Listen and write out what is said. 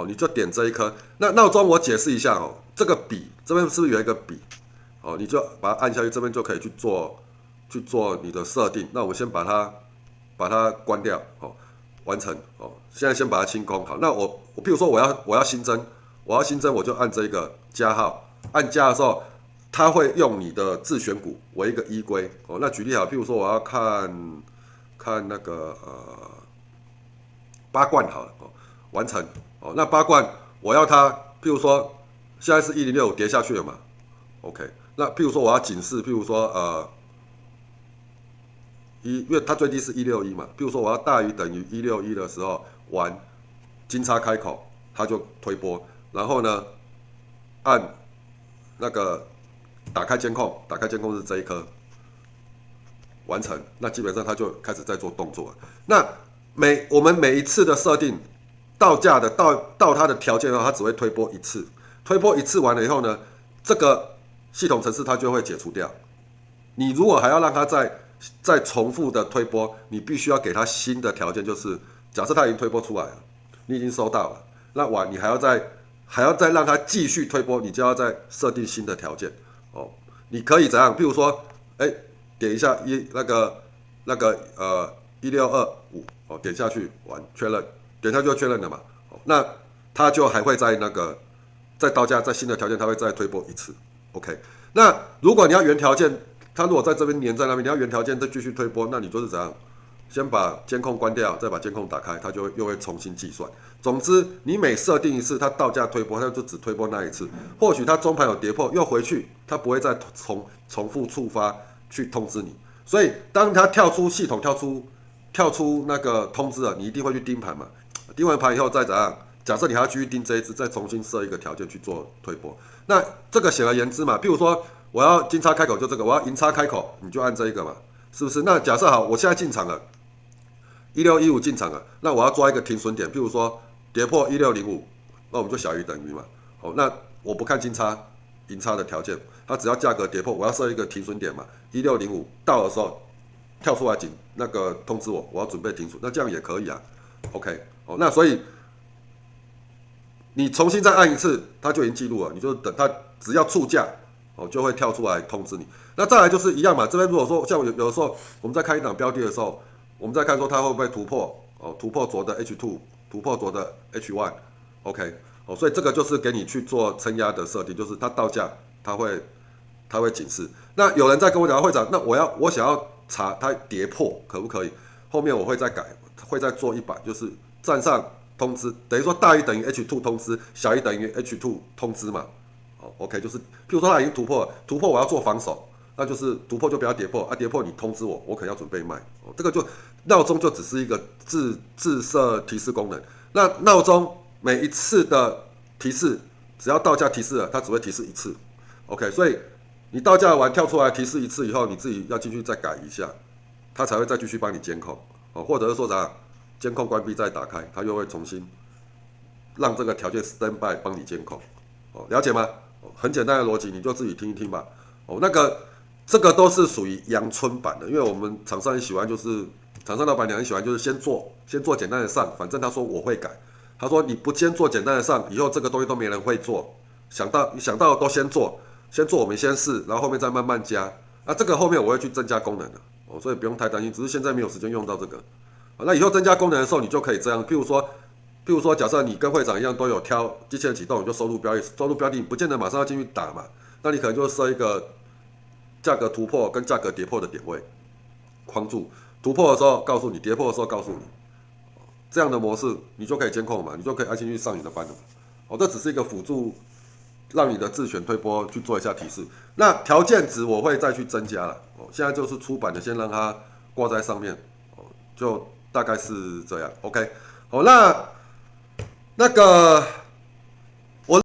哦，你就点这一颗。那闹钟我解释一下哦，这个笔这边是不是有一个笔？哦，你就把它按下去，这边就可以去做你的设定。那我先把它关掉，哦，完成，哦，现在先把它清空。好，那譬如说我要新增，我就按这个加号，按加的时候，它会用你的自选股为一个依归。哦，那举例好，譬如说我要看那个八冠好了，哦，完成，哦，那八冠我要它，譬如说现在是106跌下去了嘛 ，OK，那譬如说我要警示，譬如说因为它最低是161嘛，譬如说我要大于等于161的时候，完金叉开口，它就推波，然后呢按那个打开监控是这一颗，完成，那基本上它就开始在做动作了。那我们每一次的设定到价的到它的条件的话，它只会推波一次，推波一次完了以后呢，这个系统程式它就会解除掉。你如果还要让它再重复的推波，你必须要给它新的条件，就是假设它已经推波出来了，你已经收到了，那你还要再让它继续推波，你就要再设定新的条件哦。你可以怎样？譬如说，点一下1625哦，点下去完确认，点下去就确认了嘛。哦，那它就还会再到价在新的条件，它会再推波一次。OK， 那如果你要原条件，它如果在这边粘在那边，你要原条件再继续推波，那你就是怎样？先把监控关掉，再把监控打开，它又会重新计算。总之，你每设定一次，它到价推波，它就只推波那一次。或许它中盘有跌破，又回去，它不会再重复触发去通知你。所以，当它跳出系统跳出那个通知了，你一定会去盯盘嘛。盯完盘以后再怎样？假设你还要继续盯这一只，再重新设一个条件去做推波。那这个显而言之嘛，譬如说我要金叉开口就这个，我要银叉开口，你就按这一个嘛，是不是？那假设好，我现在进场了，1615进场了，那我要抓一个停损点，譬如说跌破1605，那我们就小于等于嘛。哦，那我不看金叉银叉的条件，它只要价格跌破，我要设一个停损点嘛，1605到的时候跳出来那个通知我要准备停损，那这样也可以啊。OK， 哦，那所以你重新再按一次，它就已经记录了，你就等它只要触价，哦，就会跳出来通知你。那再来就是一样嘛，这边如果说像有的时候我们在看一档标的的时候，我们在看说它会不会突破，哦，突破昨的 H2，突破昨的 H1，OK，哦，所以这个就是给你去做撑压的设定，就是它到价，它会警示。那有人在跟我讲，会长，那我想要查它跌破可不可以？后面我会再改，会再做一版，就是站上通知，等于说大于等于 H2 通知，小于等于 H2 通知嘛。OK， 就是譬如说它已经突破了，突破我要做防守，那就是突破就不要跌破啊，跌破你通知我可能要准备卖。这个就闹钟就只是一个自设提示功能。那闹钟每一次的提示，只要到价提示了，它只会提示一次。OK， 所以你到价完跳出来提示一次以后，你自己要进去再改一下，它才会再继续帮你监控。或者是说啥，监控关闭再打开，它又会重新让这个条件 stand by 帮你监控。了解吗？很简单的逻辑，你就自己听一听吧。这个都是属于阳春版的，因为我们厂商很喜欢，就是厂商老板娘很喜欢，就是先做简单的上，反正他说我会改，他说你不先做简单的上，以后这个东西都没人会做，想到都先做我们先试，然后后面再慢慢加。这个后面我会去增加功能的，所以不用太担心，只是现在没有时间用到这个。那以后增加功能的时候，你就可以这样，譬如说，假设你跟会长一样都有挑机器人启动，你就收入标的，你不见得马上要进去打嘛，那你可能就设一个价格突破跟价格跌破的点位，框住，突破的时候告诉你，跌破的时候告诉你，这样的模式你就可以监控嘛，你就可以按进去上你的班了。这只是一个辅助，让你的自选推波去做一下提示。那条件值我会再去增加了，现在就是出版的，先让它挂在上面，就大概是这样。OK， 好，那个